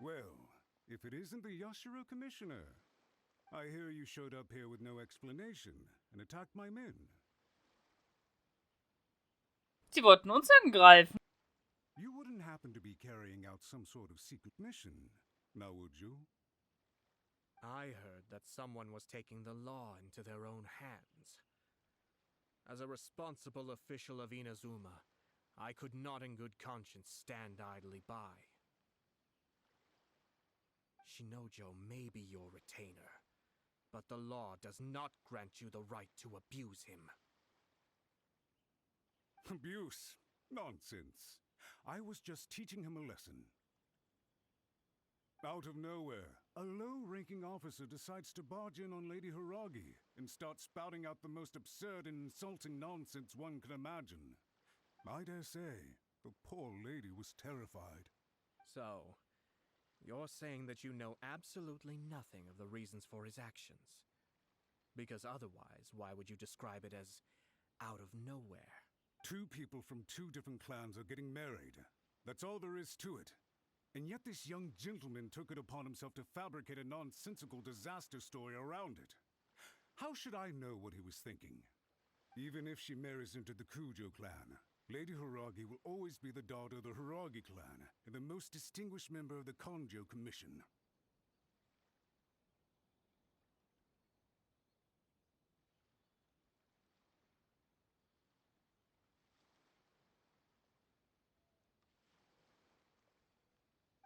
Well, if it isn't the Yashiro Commissioner. I hear you showed up here with no explanation and attacked my men. Sie wollten uns angreifen. You wouldn't happen to be carrying out some sort of secret mission, now would you? I heard that someone was taking the law into their own hands. As a responsible official of Inazuma, I could not in good conscience stand idly by. Shinojo may be your retainer, but the law does not grant you the right to abuse him. Abuse? Nonsense. I was just teaching him a lesson. Out of nowhere, a low-ranking officer decides to barge in on Lady Hiragi and start spouting out the most absurd and insulting nonsense one can imagine. I dare say, the poor lady was terrified. So, you're saying that you know absolutely nothing of the reasons for his actions? Because otherwise, why would you describe it as out of nowhere? Two people from two different clans are getting married. That's all there is to it. And yet this young gentleman took it upon himself to fabricate a nonsensical disaster story around it. How should I know what he was thinking? Even if she marries into the Kujo clan, Lady Hiragi will always be the daughter of the Hiragi clan and the most distinguished member of the Kanjo Commission.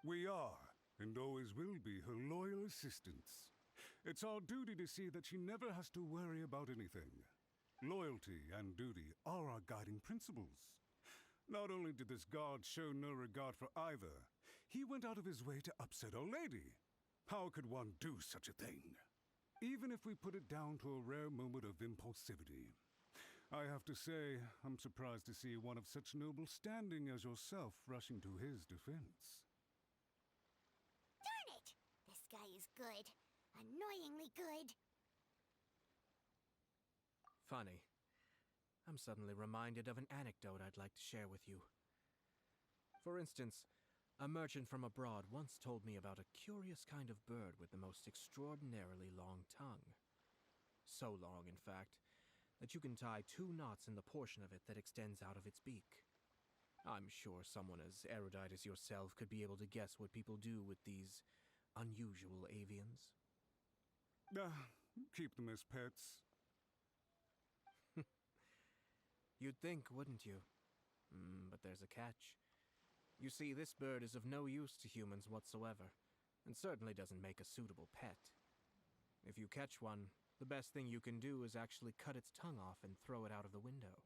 We are, and always will be, her loyal assistants. It's our duty to see that she never has to worry about anything. Loyalty and duty are our guiding principles. Not only did this guard show no regard for either, he went out of his way to upset our lady. How could one do such a thing? Even if we put it down to a rare moment of impulsivity. I have to say, I'm surprised to see one of such noble standing as yourself rushing to his defense. Darn it! This guy is good. Annoyingly good. Funny. I'm suddenly reminded of an anecdote I'd like to share with you. For instance, a merchant from abroad once told me about a curious kind of bird with the most extraordinarily long tongue. So long, in fact, that you can tie 2 knots in the portion of it that extends out of its beak. I'm sure someone as erudite as yourself could be able to guess what people do with these unusual avians. Keep them as pets. You'd think, wouldn't you? But there's a catch. You see, this bird is of no use to humans whatsoever, and certainly doesn't make a suitable pet. If you catch one, the best thing you can do is actually cut its tongue off and throw it out of the window.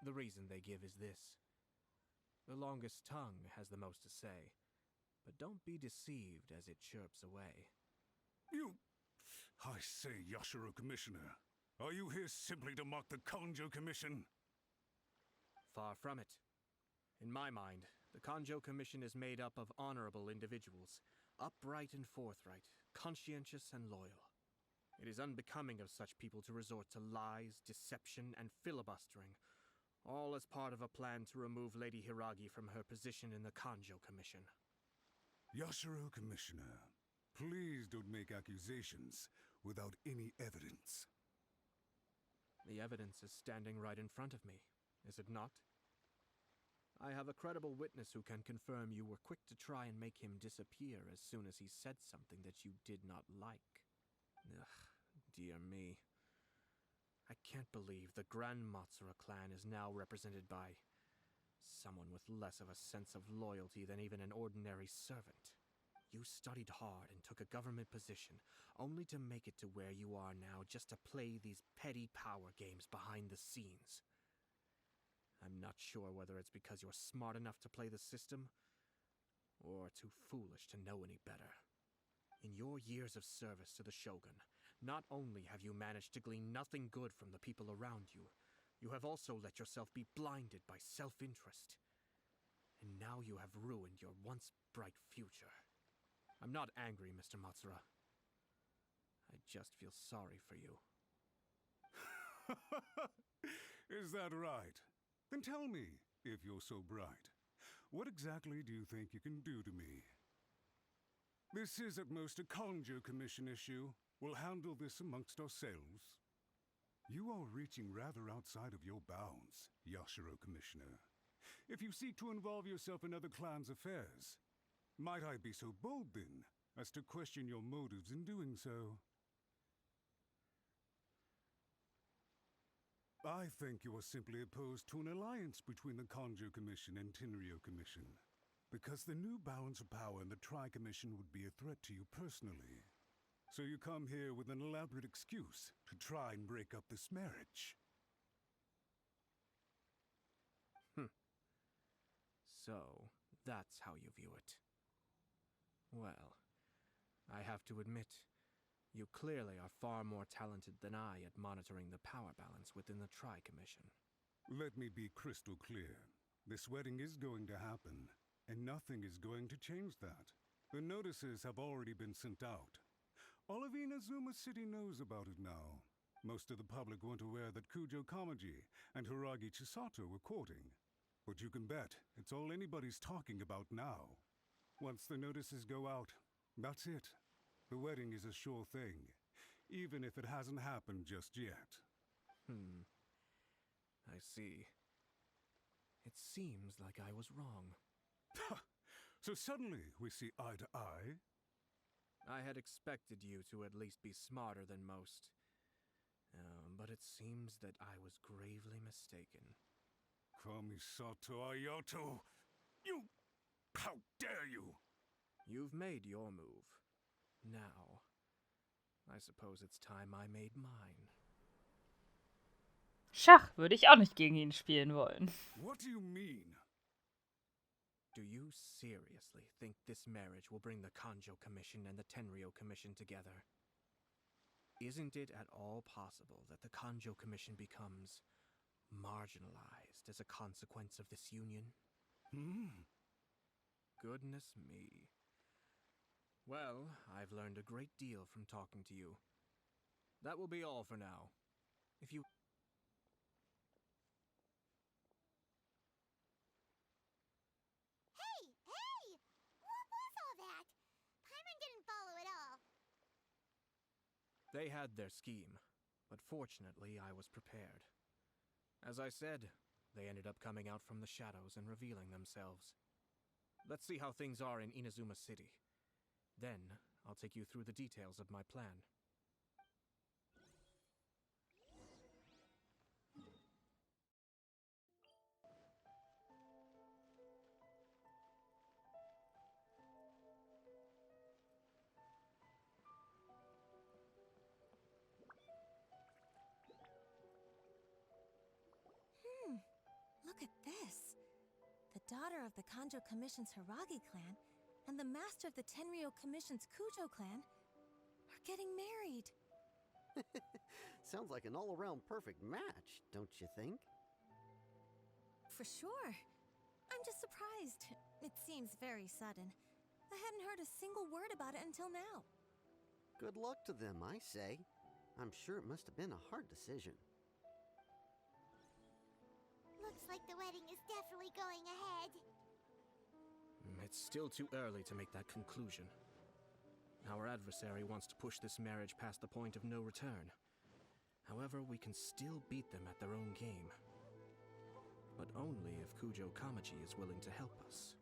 The reason they give is this. The longest tongue has the most to say, but don't be deceived as it chirps away. I say, Yashiro Commissioner, are you here simply to mock the Kanjo Commission? Far from it. In my mind, the Kanjo Commission is made up of honorable individuals, upright and forthright, conscientious and loyal. It is unbecoming of such people to resort to lies, deception, and filibustering, all as part of a plan to remove Lady Hiragi from her position in the Kanjo Commission. Yashiro Commissioner, please don't make accusations without any evidence. The evidence is standing right in front of me, is it not? I have a credible witness who can confirm you were quick to try and make him disappear as soon as he said something that you did not like. Ugh, dear me. I can't believe the Grand Matsura clan is now represented by someone with less of a sense of loyalty than even an ordinary servant. You studied hard and took a government position, only to make it to where you are now just to play these petty power games behind the scenes. I'm not sure whether it's because you're smart enough to play the system, or too foolish to know any better. In your years of service to the Shogun, not only have you managed to glean nothing good from the people around you, you have also let yourself be blinded by self-interest. And now you have ruined your once bright future. I'm not angry, Mr. Matsura. I just feel sorry for you. Is that right? Then tell me, if you're so bright, what exactly do you think you can do to me? This is at most a Conjo Commission issue. We'll handle this amongst ourselves. You are reaching rather outside of your bounds, Yashiro Commissioner. If you seek to involve yourself in other clans' affairs, might I be so bold, then, as to question your motives in doing so? I think you are simply opposed to an alliance between the Conjo Commission and Tenryo Commission, because the new balance of power in the Tri-Commission would be a threat to you personally. So you come here with an elaborate excuse to try and break up this marriage. So, that's how you view it. Well, I have to admit, you clearly are far more talented than I at monitoring the power balance within the Tri-Commission. Let me be crystal clear. This wedding is going to happen, and nothing is going to change that. The notices have already been sent out. All of Inazuma City knows about it now. Most of the public weren't aware that Kujo Kamaji and Hiragi Chisato were courting. But you can bet it's all anybody's talking about now. Once the notices go out, that's it. The wedding is a sure thing, even if it hasn't happened just yet. I see. It seems like I was wrong. So suddenly we see eye to eye? I had expected you to at least be smarter than most. But it seems that I was gravely mistaken. Kamisato Ayato! You... How dare you! You've made your move. Now, I suppose it's time I made mine. Schach würde ich auch nicht gegen ihn spielen wollen. What do you mean? Do you seriously think this marriage will bring the Conjo Commission and the Tenryo Commission together? Isn't it at all possible that the Conjo Commission becomes marginalized as a consequence of this union? Goodness me. Well, I've learned a great deal from talking to you. That will be all for now. If you... Hey! What was all that? Paimon didn't follow at all. They had their scheme, but fortunately I was prepared. As I said, they ended up coming out from the shadows and revealing themselves. Let's see how things are in Inazuma City. Then, I'll take you through the details of my plan. Look at this. The daughter of the Conjo Commission's Hiragi clan and the master of the Tenryo Commission's Kujo clan are getting married. Sounds like an all-around perfect match, don't you think? For sure. I'm just surprised. It seems very sudden. I hadn't heard a single word about it until now. Good luck to them, I say. I'm sure it must have been a hard decision. Looks like the wedding is definitely going ahead. It's still too early to make that conclusion. Our adversary wants to push this marriage past the point of no return. However, we can still beat them at their own game. But only if Kujo Kamaji is willing to help us.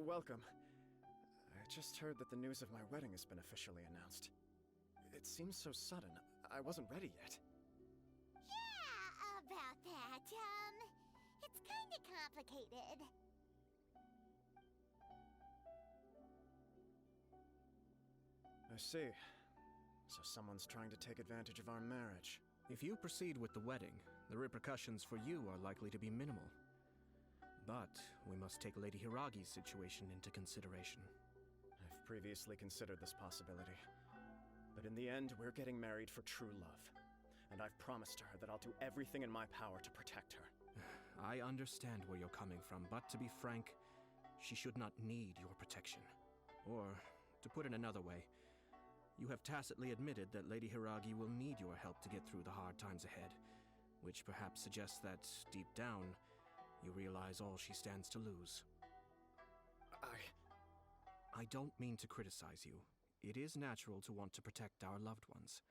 Welcome. I just heard that the news of my wedding has been officially announced. It seems so sudden. I wasn't ready yet. Yeah, about that. It's kinda complicated. I see. So someone's trying to take advantage of our marriage. If you proceed with the wedding, the repercussions for you are likely to be minimal. But we must take Lady Hiragi's situation into consideration. I've previously considered this possibility. But in the end, we're getting married for true love. And I've promised her that I'll do everything in my power to protect her. I understand where you're coming from, but to be frank, she should not need your protection. Or To put it another way, you have tacitly admitted that Lady Hiragi will need your help to get through the hard times ahead, which perhaps suggests that, deep down, you realize all she stands to lose. I don't mean to criticize you. It is natural to want to protect our loved ones.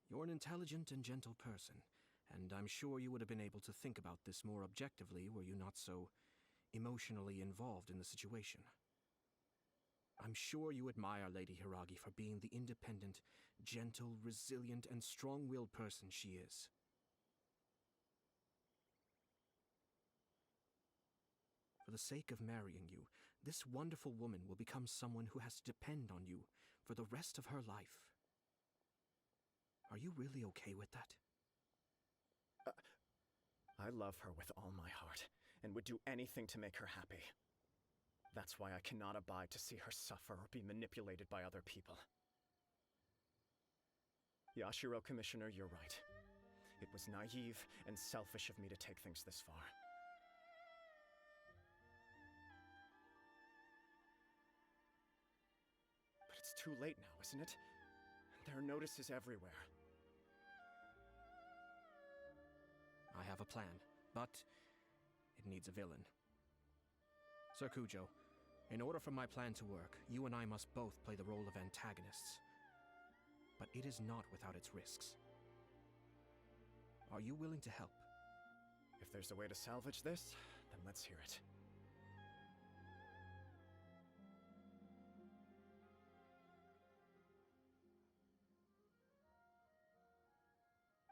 You're an intelligent and gentle person, and I'm sure you would have been able to think about this more objectively were you not so emotionally involved in the situation. I'm sure you admire Lady Hiragi for being the independent, gentle, resilient, and strong-willed person she is. For the sake of marrying you, this wonderful woman will become someone who has to depend on you for the rest of her life. Are you really okay with that? I love her with all my heart, and would do anything to make her happy. That's why I cannot abide to see her suffer or be manipulated by other people. Yashiro, Commissioner, you're right. It was naive and selfish of me to take things this far. But it's too late now, isn't it? There are notices everywhere. I have a plan, but it needs a villain. Sir Kujo, in order for my plan to work, you and I must both play the role of antagonists. But it is not without its risks. Are you willing to help? If there's a way to salvage this, then let's hear it.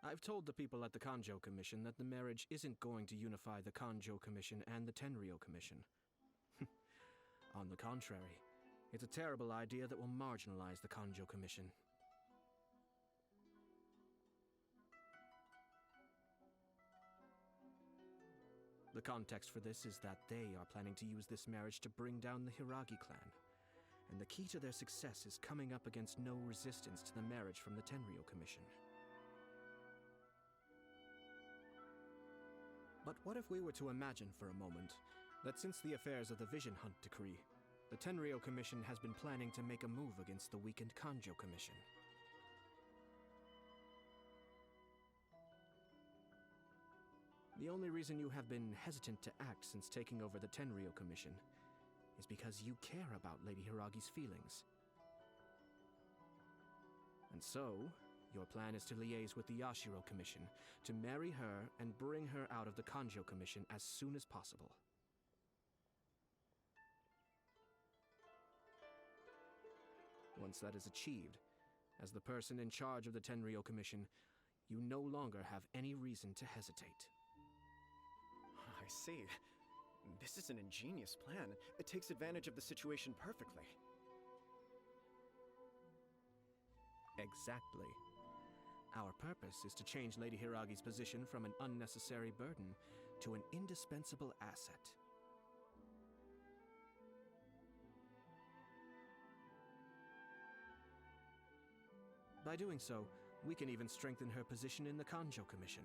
I've told the people at the Kanjo Commission that the marriage isn't going to unify the Kanjo Commission and the Tenryou Commission. On the contrary, it's a terrible idea that will marginalize the Kanjo Commission. The context for this is that they are planning to use this marriage to bring down the Hiragi clan, and the key to their success is coming up against no resistance to the marriage from the Tenryou Commission. But what if we were to imagine for a moment that since the affairs of the Vision Hunt Decree, the Tenryou Commission has been planning to make a move against the weakened Kanjo Commission? The only reason you have been hesitant to act since taking over the Tenryou Commission is because you care about Lady Hiragi's feelings. And so, your plan is to liaise with the Yashiro Commission to marry her and bring her out of the Kanjo Commission as soon as possible. Once that is achieved, as the person in charge of the Tenryou Commission, you no longer have any reason to hesitate. I see. This is an ingenious plan. It takes advantage of the situation perfectly. Exactly. Our purpose is to change Lady Hiragi's position from an unnecessary burden to an indispensable asset. By doing so, we can even strengthen her position in the Kanjo Commission.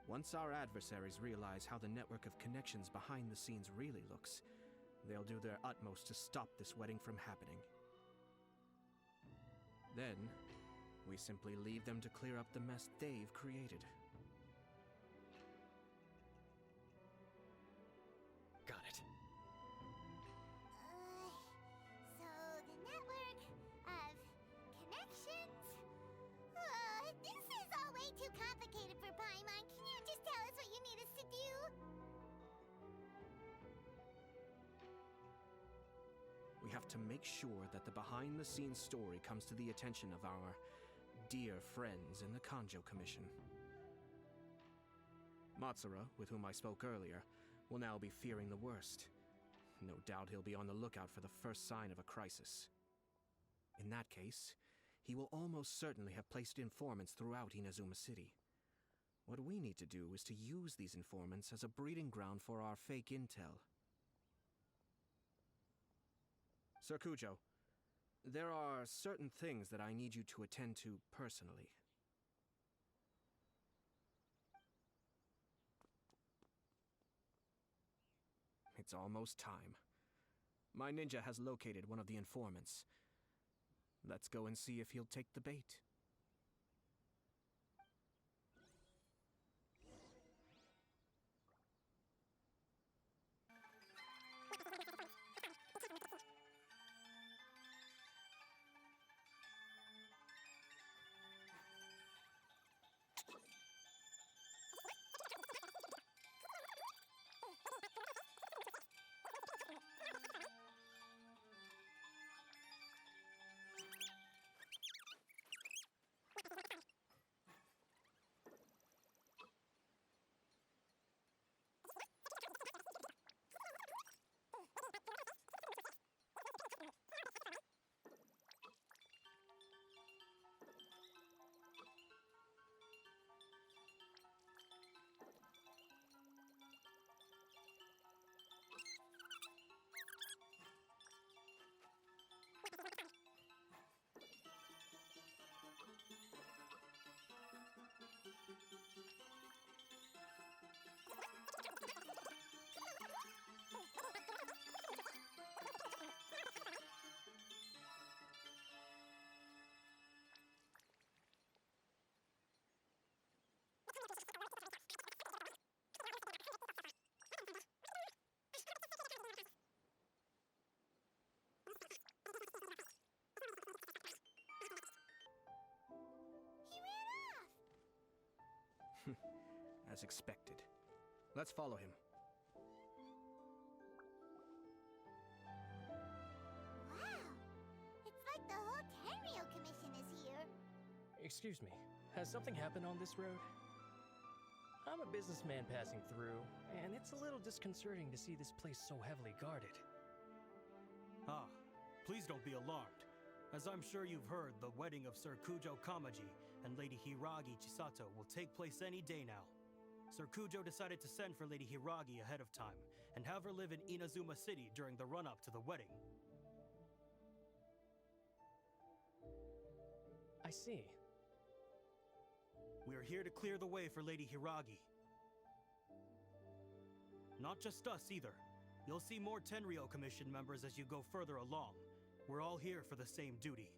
Once our adversaries realize how the network of connections behind the scenes really looks, they'll do their utmost to stop this wedding from happening. Then, we simply leave them to clear up the mess they've created. Got it. So the network of connections? This is all way too complicated for Paimon. Can you just tell us what you need us to do? We have to make sure that the behind-the-scenes story comes to the attention of our dear friends in the Kanjo Commission. Matsura, with whom I spoke earlier, will now be fearing the worst. No doubt he'll be on the lookout for the first sign of a crisis. In that case, he will almost certainly have placed informants throughout Inazuma City. What we need to do is to use these informants as a breeding ground for our fake intel. Sir Kujo, there are certain things that I need you to attend to personally. It's almost time. My ninja has located one of the informants. Let's go and see if he'll take the bait. As expected. Let's follow him. Wow! It's like the whole Tenryou Commission is here. Excuse me, has something happened on this road? I'm a businessman passing through, and it's a little disconcerting to see this place so heavily guarded. Ah, please don't be alarmed. As I'm sure you've heard, the wedding of Sir Kujo Kamaji and Lady Hiragi Chisato will take place any day now. Sir Kujo decided to send for Lady Hiragi ahead of time and have her live in Inazuma City during the run-up to the wedding. I see. We are here to clear the way for Lady Hiragi. Not just us either. You'll see more Tenryou Commission members as you go further along. We're all here for the same duty.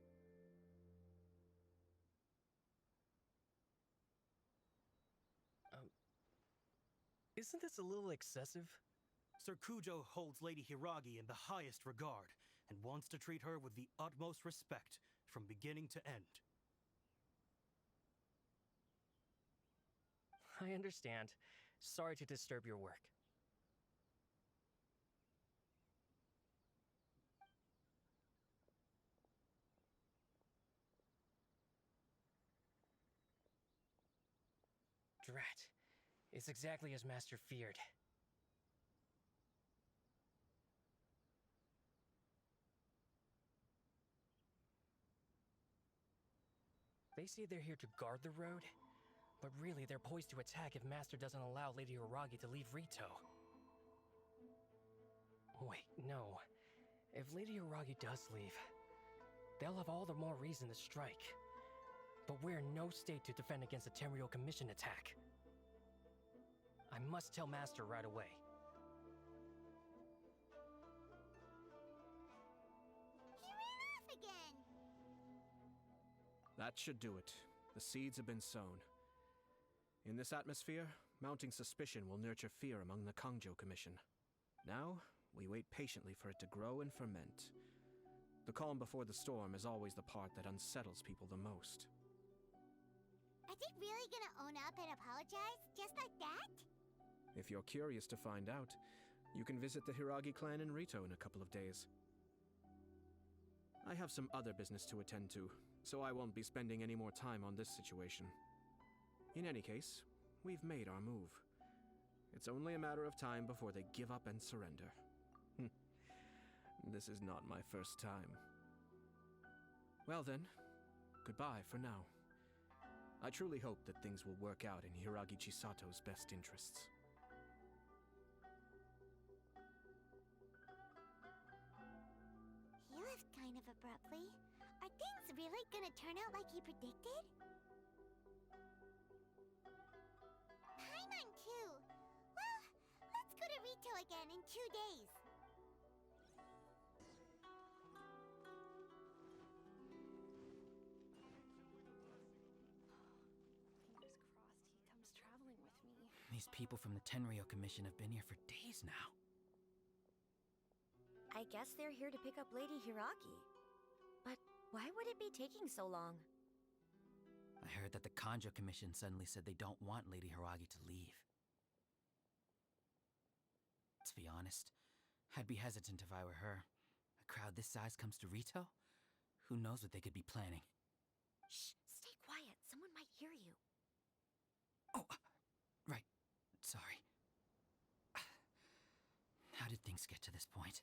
Isn't this a little excessive? Sir Kujo holds Lady Hiragi in the highest regard and wants to treat her with the utmost respect from beginning to end. I understand. Sorry to disturb your work. Drat. It's exactly as Master feared. They say they're here to guard the road, but really they're poised to attack if Master doesn't allow Lady Hiragi to leave Rito. Wait, no. If Lady Hiragi does leave, they'll have all the more reason to strike. But we're in no state to defend against a Tenryou Commission attack. I must tell Master right away. He ran off again! That should do it. The seeds have been sown. In this atmosphere, mounting suspicion will nurture fear among the Kangjo Commission. Now, we wait patiently for it to grow and ferment. The calm before the storm is always the part that unsettles people the most. Are they really gonna own up and apologize? Just like that? If you're curious to find out, you can visit the Hiragi clan in Rito in a couple of days. I have some other business to attend to, so I won't be spending any more time on this situation. In any case, we've made our move. It's only a matter of time before they give up and surrender. This is not my first time. Well then, goodbye for now. I truly hope that things will work out in Hiragi Chisato's best interests. He left kind of abruptly. Are things really gonna turn out like he predicted? Paimon too. Well, let's go to Rito again in 2 days. These people from the Tenryou Commission have been here for days now. I guess they're here to pick up Lady Hiragi. But why would it be taking so long? I heard that the Kanjo Commission suddenly said they don't want Lady Hiragi to leave. To be honest, I'd be hesitant if I were her. A crowd this size comes to Rito? Who knows what they could be planning? Shh, stay quiet. Someone might hear you. Oh, right. Sorry. How did things get to this point?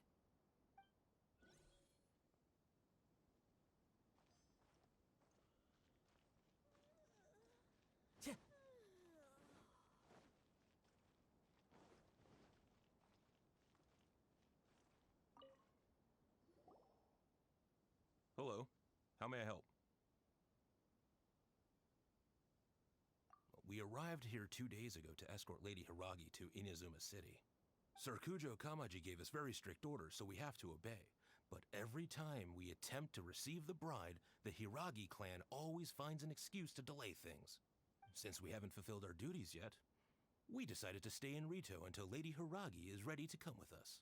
Hello. How may I help? We arrived here 2 days ago to escort Lady Hiragi to Inazuma City. Sir Kujo Kamaji gave us very strict orders, so we have to obey. But every time we attempt to receive the bride, the Hiragi clan always finds an excuse to delay things. Since we haven't fulfilled our duties yet, we decided to stay in Rito until Lady Hiragi is ready to come with us.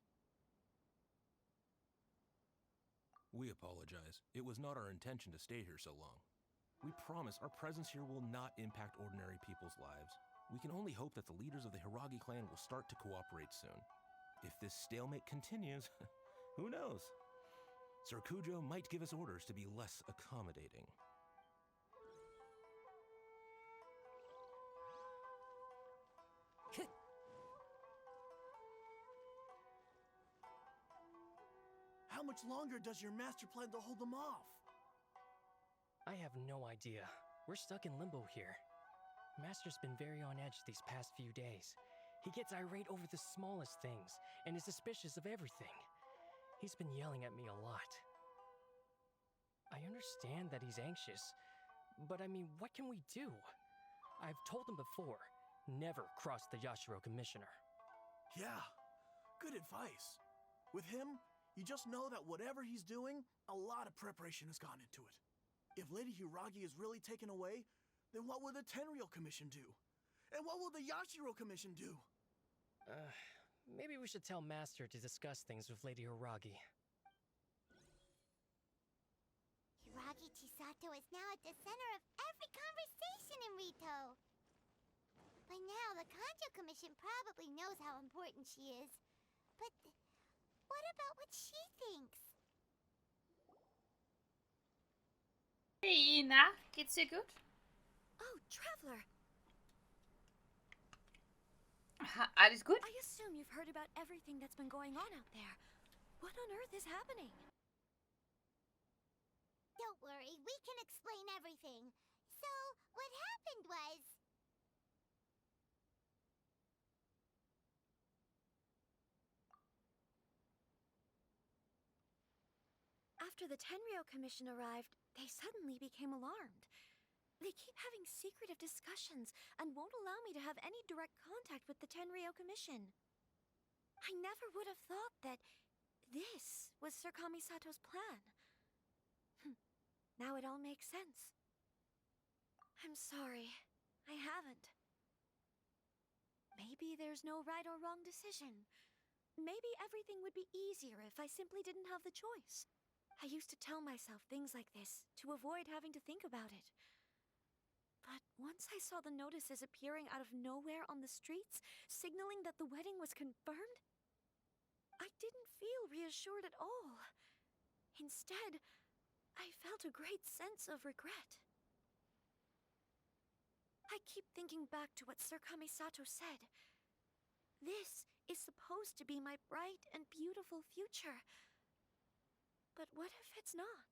We apologize. It was not our intention to stay here so long. We promise our presence here will not impact ordinary people's lives. We can only hope that the leaders of the Hiragi clan will start to cooperate soon. If this stalemate continues, who knows? Sir Kujo might give us orders to be less accommodating. How much longer does your master plan to hold them off? I have no idea. We're stuck in limbo here. Master's been very on edge these past few days. He gets irate over the smallest things and is suspicious of everything. He's been yelling at me a lot. I understand that he's anxious, but I mean, what can we do? I've told him before, never cross the Yashiro Commissioner. Yeah, good advice. With him, you just know that whatever he's doing, a lot of preparation has gone into it. If Lady Hiragi is really taken away, then what will the Tenryou Commission do? And what will the Yashiro Commission do? Maybe we should tell Master to discuss things with Lady Hiragi. Hiragi Chisato is now at the center of every conversation in Rito. By now, the Kanjo Commission probably knows how important she is. But what about what she thinks? Hey, na, geht's dir gut? Oh, Traveler! Aha, alles gut? I assume you've heard about everything that's been going on out there. What on earth is happening? Don't worry, we can explain everything. So, what happened was... After the Tenryou Commission arrived, they suddenly became alarmed. They keep having secretive discussions and won't allow me to have any direct contact with the Tenryou Commission. I never would have thought that this was Sir Kamisato's plan. Now it all makes sense. I'm sorry. I haven't. Maybe there's no right or wrong decision. Maybe everything would be easier if I simply didn't have the choice. I used to tell myself things like this to avoid having to think about it. But once I saw the notices appearing out of nowhere on the streets, signaling that the wedding was confirmed, I didn't feel reassured at all. Instead, I felt a great sense of regret. I keep thinking back to what Sir Kamisato said. This is supposed to be my bright and beautiful future. But what if it's not?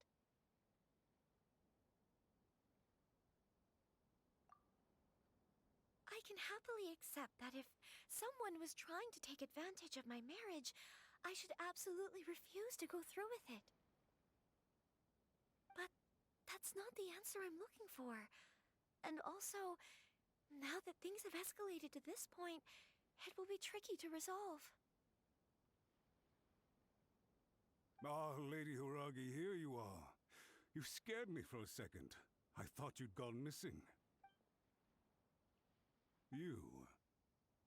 I can happily accept that if someone was trying to take advantage of my marriage, I should absolutely refuse to go through with it. But that's not the answer I'm looking for. And also, now that things have escalated to this point, it will be tricky to resolve. Ah, Lady Hiragi, here you are. You scared me for a second. I thought you'd gone missing. You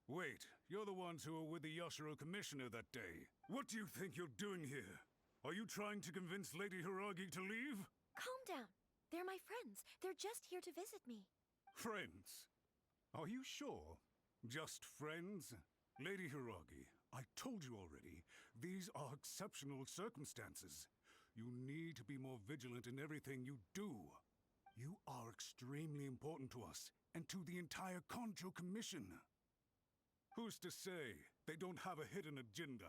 Wait, you're the ones who were with the Yashiro Commissioner that day. What do you think you're doing here? Are you trying to convince Lady Hiragi to leave? Calm down. They're my friends. They're just here to visit me. Friends? Are you sure? Just friends? Lady Hiragi, I told you already, these are exceptional circumstances. You need to be more vigilant in everything you do. You are extremely important to us, and to the entire Kanjo Commission. Who's to say they don't have a hidden agenda?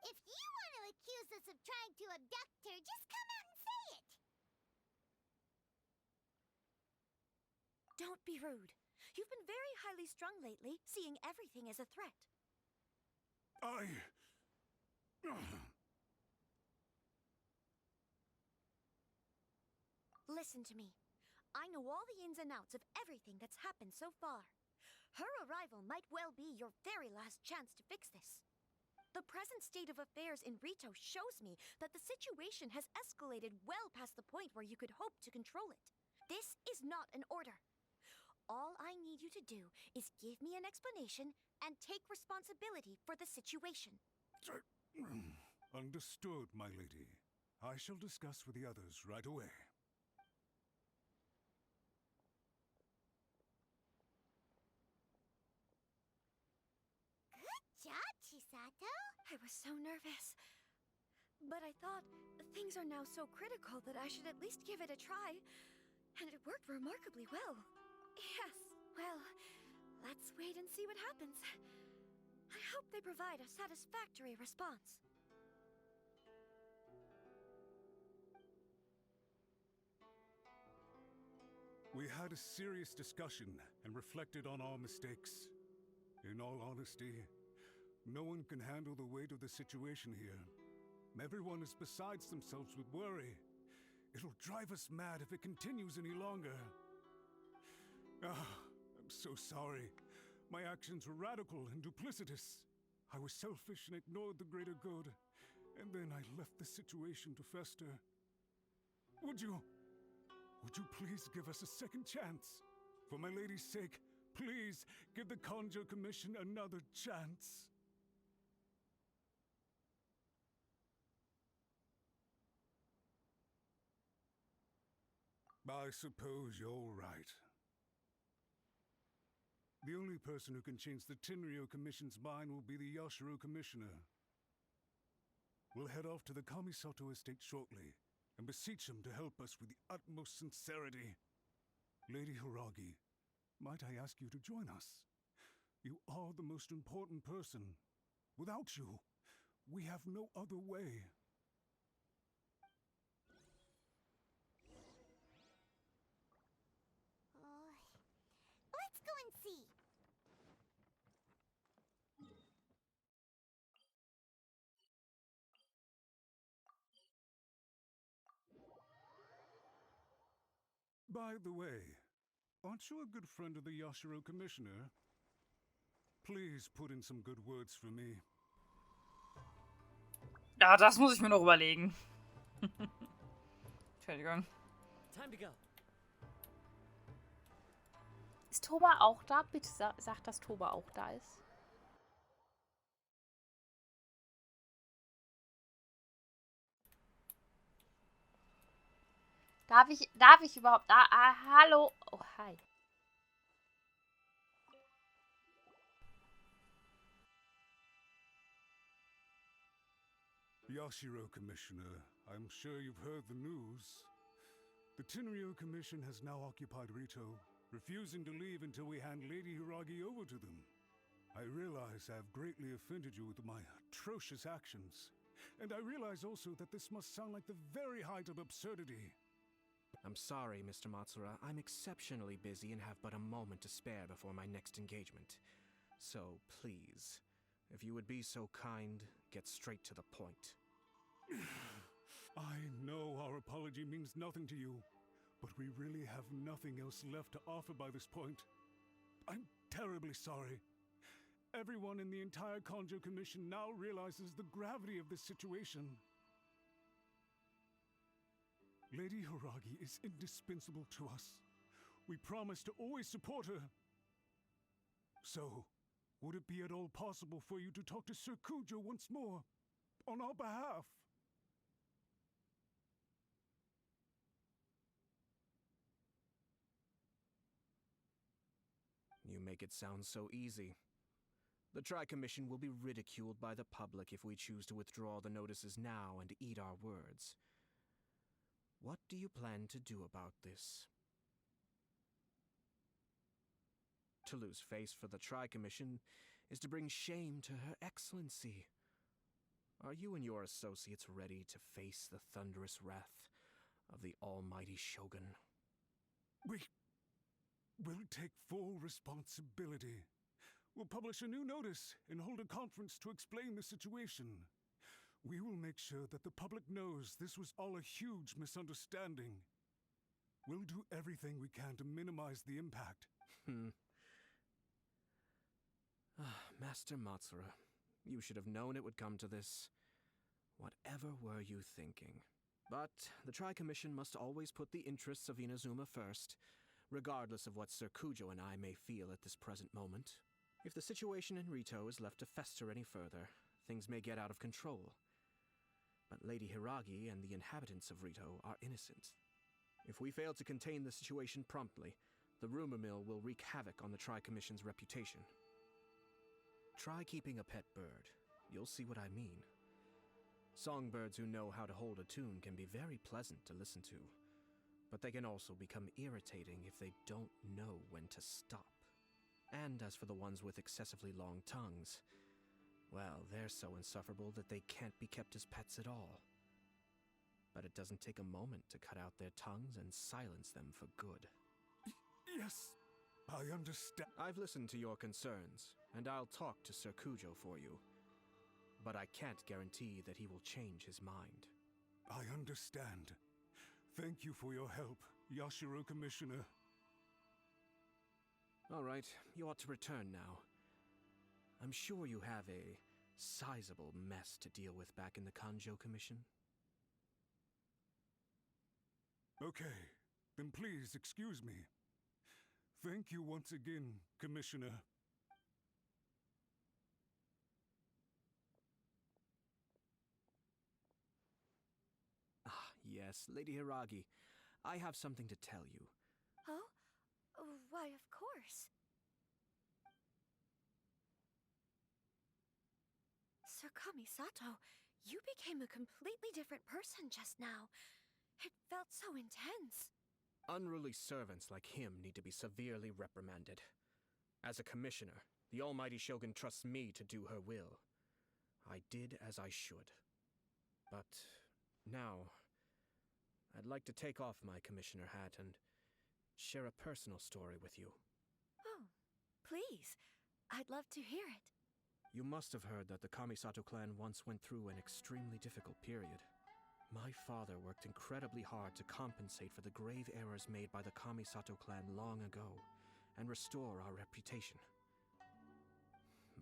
If you want to accuse us of trying to abduct her, just come out and say it! Don't be rude. You've been very highly strung lately, seeing everything as a threat. Listen to me. I know all the ins and outs of everything that's happened so far. Her arrival might well be your very last chance to fix this. The present state of affairs in Rito shows me that the situation has escalated well past the point where you could hope to control it. This is not an order. All I need you to do is give me an explanation and take responsibility for the situation. Understood, my lady. I shall discuss with the others right away. Good job, Chisato! I was so nervous. But I thought things are now so critical that I should at least give it a try. And it worked remarkably well. Yes, well, let's wait and see what happens. I hope they provide a satisfactory response. We had a serious discussion and reflected on our mistakes. In all honesty, no one can handle the weight of the situation here. Everyone is besides themselves with worry. It'll drive us mad if it continues any longer. I'm so sorry. My actions were radical and duplicitous. I was selfish and ignored the greater good. And then I left the situation to fester. Would you please give us a second chance? For my lady's sake, please give the Kanjo Commission another chance. I suppose you're right. The only person who can change the Tenryou Commission's mind will be the Yashiro Commissioner. We'll head off to the Kamisato estate shortly and beseech him to help us with the utmost sincerity. Lady Hiragi, might I ask you to join us? You are the most important person. Without you, we have no other way. Let's go and see. By the way, aren't you a good friend of the Yashiro Commissioner? Please put in some good words for me. Ja, das muss ich mir noch überlegen. Entschuldigung. Time to go. Ist Toba auch da? Bitte sag, dass Toba auch da ist. Darf ich überhaupt da? Ah, hallo. Oh, hi. Yashiro Commissioner, I'm sure you've heard the news. The Tenryou Commission has now occupied Rito, refusing to leave until we hand Lady Hiragi over to them. I realize I have greatly offended you with my atrocious actions. And I realize also that this must sound like the very height of absurdity. I'm sorry, Mr. Matsura. I'm exceptionally busy and have but a moment to spare before my next engagement. So, please, if you would be so kind, get straight to the point. I know our apology means nothing to you, but we really have nothing else left to offer by this point. I'm terribly sorry. Everyone in the entire Kanjo Commission now realizes the gravity of this situation. Lady Hiragi is indispensable to us. We promise to always support her. So, would it be at all possible for you to talk to Sir Kujo once more, on our behalf? You make it sound so easy. The Tri-Commission will be ridiculed by the public if we choose to withdraw the notices now and eat our words. What do you plan to do about this? To lose face for the Tri-Commission is to bring shame to Her Excellency. Are you and your associates ready to face the thunderous wrath of the almighty Shogun? We'll take full responsibility. We'll publish a new notice and hold a conference to explain the situation. We will make sure that the public knows this was all a huge misunderstanding. We'll do everything we can to minimize the impact. Master Matsura, you should have known it would come to this. Whatever were you thinking? But the Tri-Commission must always put the interests of Inazuma first, regardless of what Sir Kujo and I may feel at this present moment. If the situation in Rito is left to fester any further, things may get out of control. But Lady Hiragi and the inhabitants of Rito are innocent. If we fail to contain the situation promptly, the rumor mill will wreak havoc on the Tri-Commission's reputation. Try keeping a pet bird. You'll see what I mean. Songbirds who know how to hold a tune can be very pleasant to listen to, but they can also become irritating if they don't know when to stop. And as for the ones with excessively long tongues, well, they're so insufferable that they can't be kept as pets at all. But it doesn't take a moment to cut out their tongues and silence them for good. Yes, I understand. I've listened to your concerns, and I'll talk to Sir Kujo for you. But I can't guarantee that he will change his mind. I understand. Thank you for your help, Yashiro Commissioner. All right, you ought to return now. I'm sure you have a sizable mess to deal with back in the Kanjo Commission. Okay, then please excuse me. Thank you once again, Commissioner. Yes, Lady Hiragi, I have something to tell you. Oh? Why, of course. Sir Kamisato, you became a completely different person just now. It felt so intense. Unruly servants like him need to be severely reprimanded. As a commissioner, the almighty Shogun trusts me to do her will. I did as I should. But now, I'd like to take off my commissioner hat and share a personal story with you. Oh, please. I'd love to hear it. You must have heard that the Kamisato clan once went through an extremely difficult period. My father worked incredibly hard to compensate for the grave errors made by the Kamisato clan long ago and restore our reputation.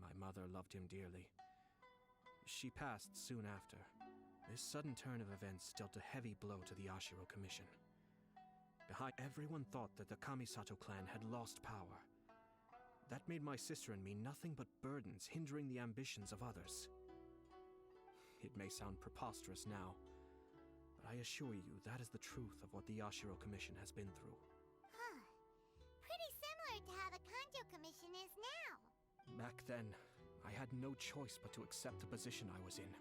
My mother loved him dearly. She passed soon after. This sudden turn of events dealt a heavy blow to the Yashiro Commission. Everyone thought that the Kamisato clan had lost power. That made my sister and me nothing but burdens hindering the ambitions of others. It may sound preposterous now, but I assure you that is the truth of what the Yashiro Commission has been through. Huh. Pretty similar to how the Kanjo Commission is now. Back then, I had no choice but to accept the position I was in.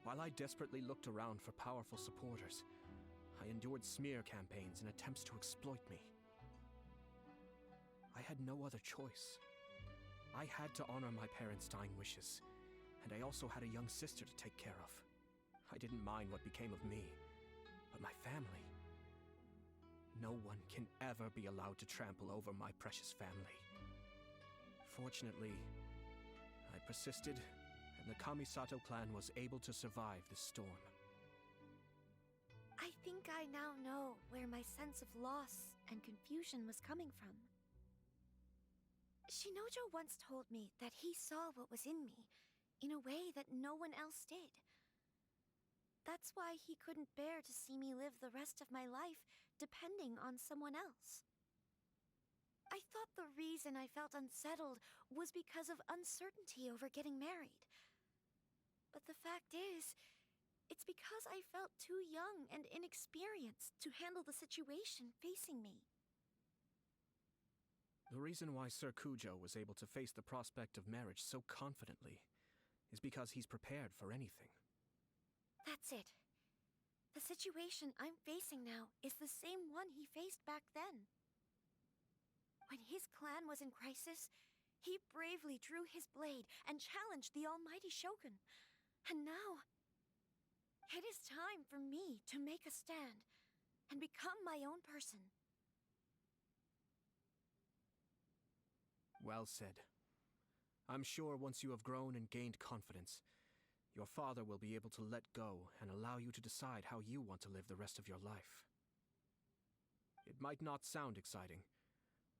While I desperately looked around for powerful supporters, I endured smear campaigns and attempts to exploit me. I had no other choice. I had to honor my parents' dying wishes, and I also had a young sister to take care of. I didn't mind what became of me, but my family. No one can ever be allowed to trample over my precious family. Fortunately, I persisted, and the Kamisato clan was able to survive the storm. I think I now know where my sense of loss and confusion was coming from. Shinojo once told me that he saw what was in me in a way that no one else did. That's why he couldn't bear to see me live the rest of my life depending on someone else. I thought the reason I felt unsettled was because of uncertainty over getting married. But the fact is, it's because I felt too young and inexperienced to handle the situation facing me. The reason why Sir Kujo was able to face the prospect of marriage so confidently is because he's prepared for anything. That's it. The situation I'm facing now is the same one he faced back then. When his clan was in crisis, he bravely drew his blade and challenged the almighty Shogun. And now, it is time for me to make a stand and become my own person. Well said. I'm sure once you have grown and gained confidence, your father will be able to let go and allow you to decide how you want to live the rest of your life. It might not sound exciting,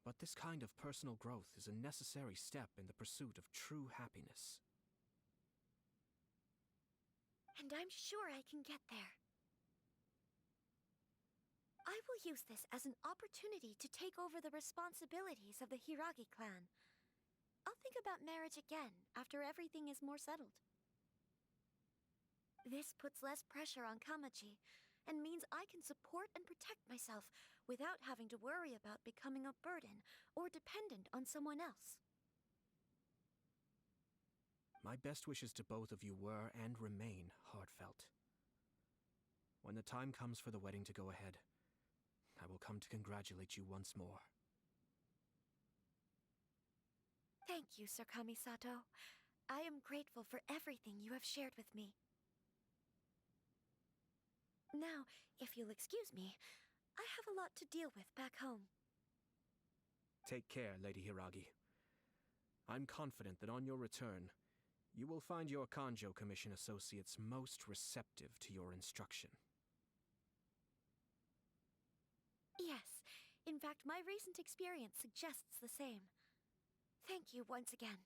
but this kind of personal growth is a necessary step in the pursuit of true happiness. And I'm sure I can get there. I will use this as an opportunity to take over the responsibilities of the Hiragi clan. I'll think about marriage again after everything is more settled. This puts less pressure on Kamaji, and means I can support and protect myself without having to worry about becoming a burden or dependent on someone else. My best wishes to both of you were and remain heartfelt. When the time comes for the wedding to go ahead, I will come to congratulate you once more. Thank you, Sir Kamisato. I am grateful for everything you have shared with me. Now, if you'll excuse me, I have a lot to deal with back home. Take care, Lady Hiragi. I'm confident that on your return, you will find your Kanjo Commission associates most receptive to your instruction. Yes, in fact, my recent experience suggests the same. Thank you once again.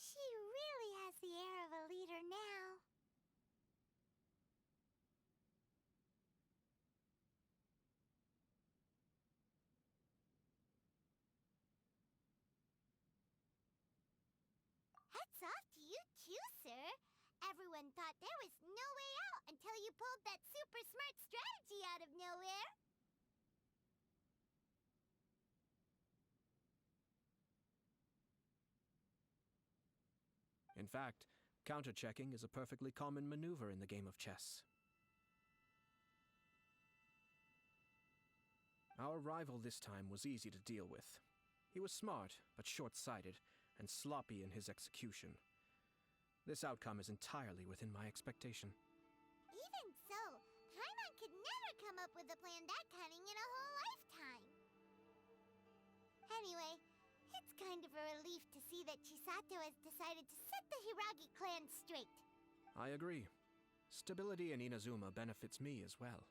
She really has the air of a leader now. Hats off to you too, sir. Everyone thought there was no way out until you pulled that super smart strategy out of nowhere. In fact, counter-checking is a perfectly common maneuver in the game of chess. Our rival this time was easy to deal with. He was smart, but short-sighted, and sloppy in his execution. This outcome is entirely within my expectation. Even so, Paimon could never come up with a plan that cunning in a whole lifetime. Anyway, it's kind of a relief to see that Chisato has decided to set the Hiragi clan straight. I agree. Stability in Inazuma benefits me as well.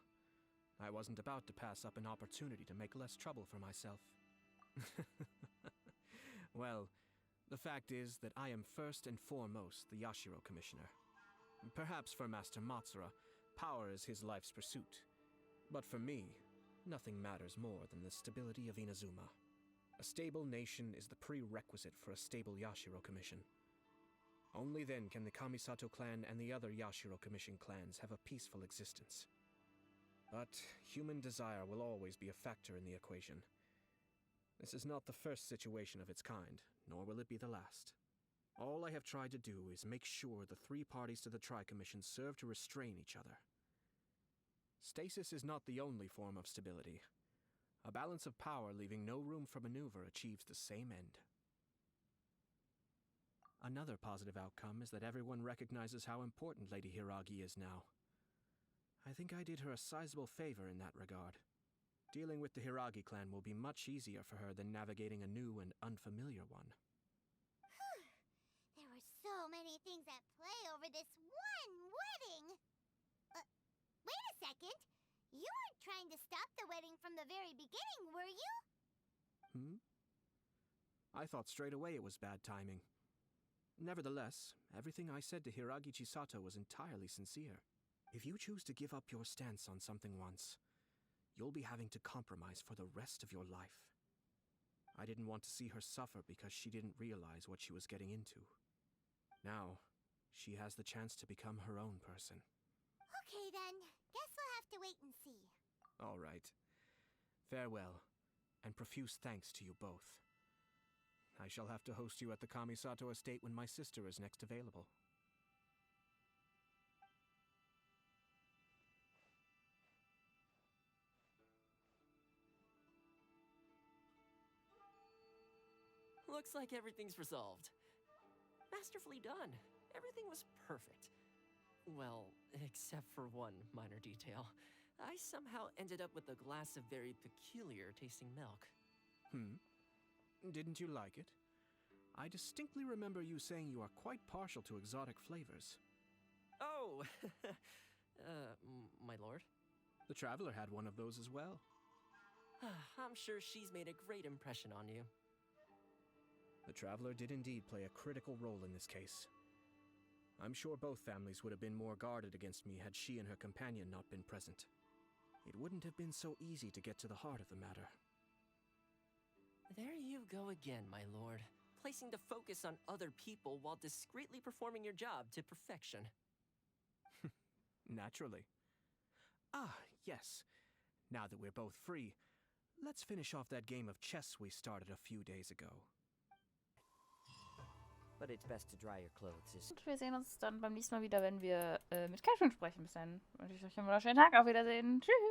I wasn't about to pass up an opportunity to make less trouble for myself. Well, the fact is that I am first and foremost the Yashiro Commissioner. Perhaps for Master Matsura, power is his life's pursuit. But for me, nothing matters more than the stability of Inazuma. A stable nation is the prerequisite for a stable Yashiro Commission. Only then can the Kamisato clan and the other Yashiro Commission clans have a peaceful existence. But human desire will always be a factor in the equation. This is not the first situation of its kind, nor will it be the last. All I have tried to do is make sure the three parties to the Tri-Commission serve to restrain each other. Stasis is not the only form of stability. A balance of power leaving no room for maneuver achieves the same end. Another positive outcome is that everyone recognizes how important Lady Hiragi is now. I think I did her a sizable favor in that regard. Dealing with the Hiragi clan will be much easier for her than navigating a new and unfamiliar one. There were so many things at play over this one wedding. Wait a second. You weren't trying to stop the wedding from the very beginning, were you? I thought straight away it was bad timing. Nevertheless, everything I said to Hiragi Chisato was entirely sincere. If you choose to give up your stance on something once, you'll be having to compromise for the rest of your life. I didn't want to see her suffer because she didn't realize what she was getting into. Now, she has the chance to become her own person. Okay then, guess we'll have to wait and see. All right. Farewell, and profuse thanks to you both. I shall have to host you at the Kamisato estate when my sister is next available. Looks like everything's resolved. Masterfully done. Everything was perfect. Well, except for one minor detail. I somehow ended up with a glass of very peculiar tasting milk. Didn't you like it? I distinctly remember you saying you are quite partial to exotic flavors. Oh, my lord? The Traveler had one of those as well. I'm sure she's made a great impression on you. The Traveler did indeed play a critical role in this case. I'm sure both families would have been more guarded against me had she and her companion not been present. It wouldn't have been so easy to get to the heart of the matter. There you go again, my lord. Placing the focus on other people while discreetly performing your job to perfection. Naturally. Ah, yes. Now that we're both free, let's finish off that game of chess we started a few days ago. But it's best to dry your clothes. Und wir sehen uns dann beim nächsten Mal wieder, wenn wir mit Genshin sprechen. Bis dann wünsche ich euch einen wunderschönen Tag. Auf Wiedersehen. Tschüss.